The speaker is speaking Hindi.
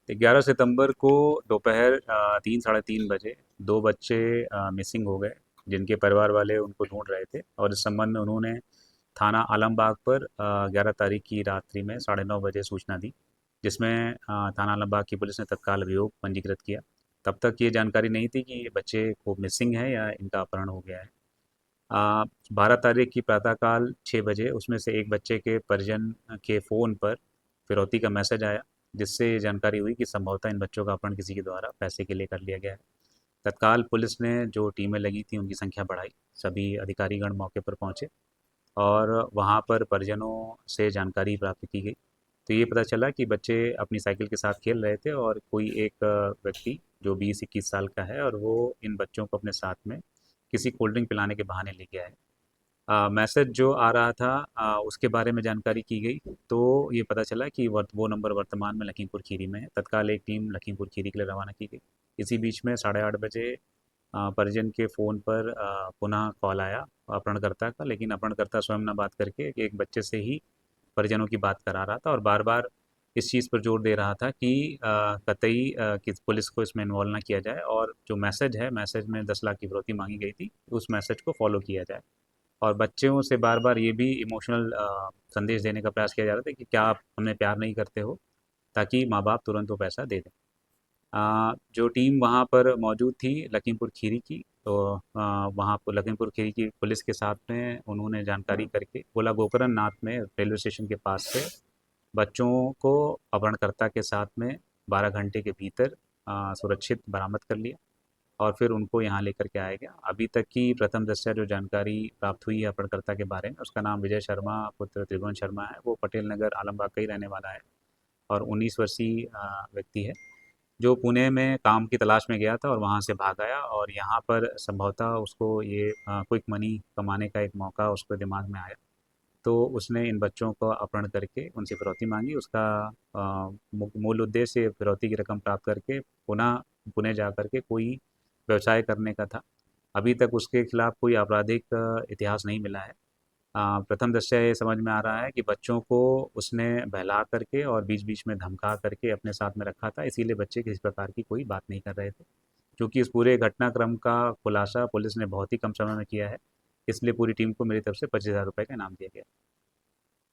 तो 11 सितंबर को दोपहर 3 साढ़े 3 बजे दो बच्चे मिसिंग हो गए, जिनके परिवार वाले उनको ढूंढ रहे थे, और इस संबंध में उन्होंने थाना आलमबाग पर 11 तारीख की रात्रि में 9:30 बजे सूचना दी, जिसमें थाना आलमबाग की पुलिस ने तत्काल अभियोग पंजीकृत किया। तब तक ये जानकारी नहीं थी कि ये बच्चे को मिसिंग है या इनका अपहरण हो गया है। 12 तारीख की प्रातःकाल 6 बजे उसमें से एक बच्चे के परिजन के फ़ोन पर फिरौती का मैसेज आया, जिससे ये जानकारी हुई कि संभवतः इन बच्चों का अपहरण किसी के द्वारा पैसे के लिए कर लिया गया है। तत्काल पुलिस ने जो टीमें लगी थी उनकी संख्या बढ़ाई, सभी अधिकारीगण मौके पर पहुंचे और वहां पर परिजनों से जानकारी प्राप्त की गई। तो ये पता चला कि बच्चे अपनी साइकिल के साथ खेल रहे थे और कोई एक व्यक्ति जो 20-21 साल का है, और वो इन बच्चों को अपने साथ में किसी कोल्ड ड्रिंक पिलाने के बहाने ले गया है। मैसेज जो आ रहा था उसके बारे में जानकारी की गई, तो ये पता चला कि वो नंबर वर्तमान में लखीमपुर खीरी में है। तत्काल एक टीम लखीमपुर खीरी के लिए रवाना की गई। इसी बीच में 8:30 बजे परिजन के फ़ोन पर पुनः कॉल आया अपहरणकर्ता का, लेकिन अपहरणकर्ता स्वयं ना बात करके एक बच्चे से ही परिजनों की बात करा रहा था और बार बार इस चीज़ पर जोर दे रहा था कि कतई कि पुलिस को इसमें इन्वॉल्व ना किया जाए, और जो मैसेज है, मैसेज में 10 लाख की फिरौती मांगी गई थी, उस मैसेज को फॉलो किया जाए। और बच्चों से बार बार ये भी इमोशनल संदेश देने का प्रयास किया जा रहा था कि क्या आप हमें प्यार नहीं करते हो, ताकि माँ बाप तुरंत वो पैसा दे दें। जो टीम वहाँ पर मौजूद थी लखीमपुर खीरी की, तो वहाँ पर लखीमपुर खीरी की पुलिस के साथ में उन्होंने जानकारी करके गोला गोकरण नाथ में रेलवे स्टेशन के पास से बच्चों को अपहरणकर्ता के साथ में 12 घंटे के भीतर सुरक्षित बरामद कर लिया और फिर उनको यहाँ लेकर के आया गया। अभी तक की प्रथम दृष्टया जो जानकारी प्राप्त हुई है अपहरणकर्ता के बारे में, उसका नाम विजय शर्मा पुत्र त्रिभुवन शर्मा है। वो पटेल नगर आलमबाग का ही रहने वाला है और 19 वर्षीय व्यक्ति है, जो पुणे में काम की तलाश में गया था और वहाँ से भाग आया, और यहाँ पर संभवतः उसको ये क्विक मनी कमाने का एक मौका उसके दिमाग में आया। तो उसने इन बच्चों को अपहरण करके उनसे फिरौती मांगी। उसका मूल उद्देश्य फिरौती की रकम प्राप्त करके पुनः पुणे जा कर के कोई व्यवसाय करने का था। अभी तक उसके खिलाफ कोई आपराधिक इतिहास नहीं मिला है। प्रथम दृष्टया ये समझ में आ रहा है कि बच्चों को उसने बहला करके और बीच-बीच में धमका करके अपने साथ में रखा था, इसीलिए बच्चे किसी प्रकार की कोई बात नहीं कर रहे थे। क्योंकि इस पूरे घटनाक्रम का खुलासा पुलिस ने बहुत ही कम समय में किया है, इसलिए पूरी टीम को मेरी तरफ से ₹25,000 का इनाम दिया गया।